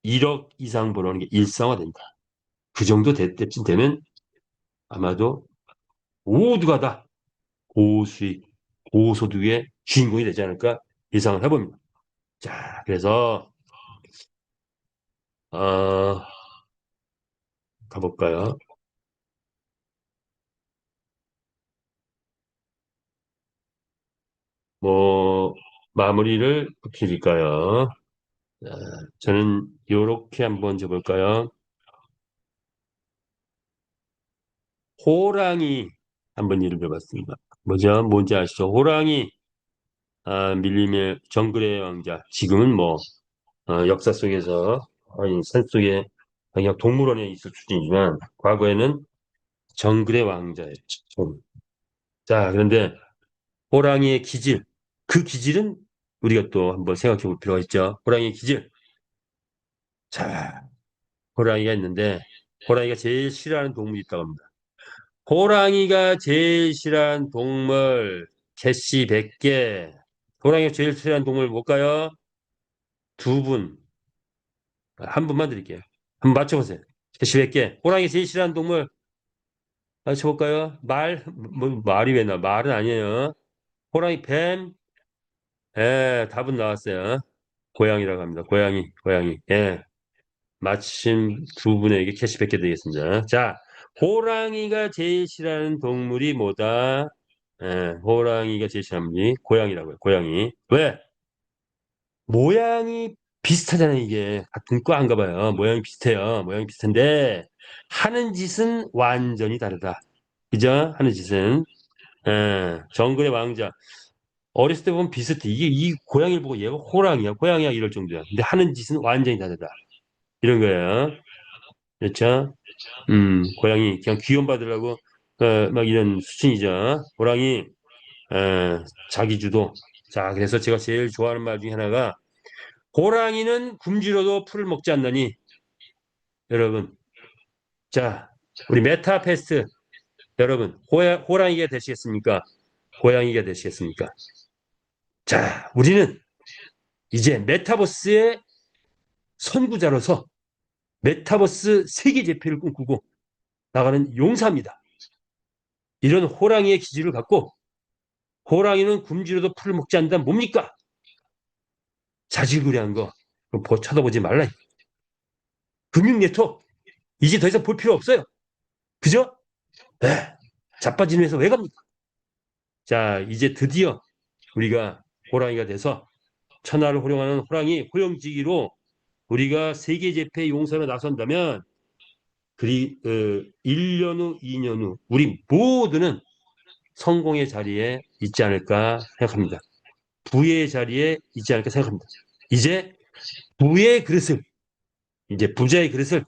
1억 이상 벌어오는 게 일상화된다. 그 정도 때쯤 되면 아마도 모두가 다 고수익, 고소득의 주인공이 되지 않을까 예상을 해봅니다. 자, 그래서 어, 가볼까요? 뭐 마무리를 드릴까요? 자, 저는 요렇게 한번 줘볼까요? 호랑이 한번 이름 해봤습니다. 뭐죠? 뭔지 아시죠? 호랑이 밀림의 정글의 왕자. 지금은 뭐 역사 속에서 아니 산속에 그냥 동물원에 있을 수준이지만 과거에는 정글의 왕자였죠. 자, 그런데 호랑이의 기질, 그 기질은 우리가 또 한번 생각해 볼 필요가 있죠. 호랑이의 기질. 자, 호랑이가 있는데 호랑이가 제일 싫어하는 동물이 있다고 합니다. 호랑이가 제일 싫어하는 동물 개씨 100개. 호랑이가 제일 싫어하는 동물 뭘까요? 두 분. 한 분만 드릴게요. 한번 맞춰보세요. 개씨 100개. 호랑이 제일 싫어하는 동물 맞춰볼까요? 뭐, 말이 왜 나? 말은 아니에요. 호랑이, 뱀, 예, 답은 나왔어요. 고양이라고 합니다. 고양이, 고양이. 예, 마침 두 분에게 캐시 100개 드리겠습니다. 자, 호랑이가 제일 싫어하는 동물이 뭐다? 예, 호랑이가 제일 싫어하는 동물이 고양이라고요. 고양이. 왜? 모양이 비슷하잖아요, 이게. 같은 과 안 가봐요. 모양이 비슷해요. 모양이 비슷한데, 하는 짓은 완전히 다르다. 그죠? 하는 짓은. 예, 정글의 왕자. 어렸을 때 보면 비슷해. 이게 이 고양이를 보고 얘가 호랑이야, 고양이야 이럴 정도야. 근데 하는 짓은 완전히 다르다. 이런 거예요. 그렇죠? 고양이 그냥 귀여움 받으려고 막 이런 수준이죠. 호랑이 자기 주도. 자, 그래서 제가 제일 좋아하는 말 중에 하나가 호랑이는 굶주려도 풀을 먹지 않나니 여러분. 자, 우리 메타페스트 여러분 호랑이가 되시겠습니까? 고양이가 되시겠습니까? 자, 우리는 이제 메타버스의 선구자로서 메타버스 세계 제패를 꿈꾸고 나가는 용사입니다. 이런 호랑이의 기질을 갖고 호랑이는 굶주려도 풀을 먹지 않는다 뭡니까? 자질구레한 거 쳐다보지 말라. 금융 네트워크 이제 더 이상 볼 필요 없어요. 그죠? 네. 자빠진 회사 왜 갑니까? 자, 이제 드디어 우리가 호랑이가 돼서 천하를 호령하는 호랑이 호영지기로 우리가 세계 제패 용사로 나선다면 1년 후, 2년 후 우리 모두는 성공의 자리에 있지 않을까 생각합니다. 부의 자리에 있지 않을까 생각합니다. 이제 부의 그릇을, 이제 부자의 그릇을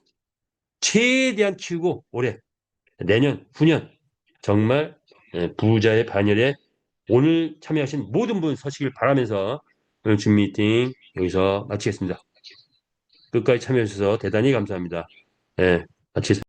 최대한 키우고 올해, 내년, 후년 정말 부자의 반열에 오늘 참여하신 모든 분 서시길 바라면서 오늘 줌 미팅 여기서 마치겠습니다. 끝까지 참여해 주셔서 대단히 감사합니다. 마치겠습니다.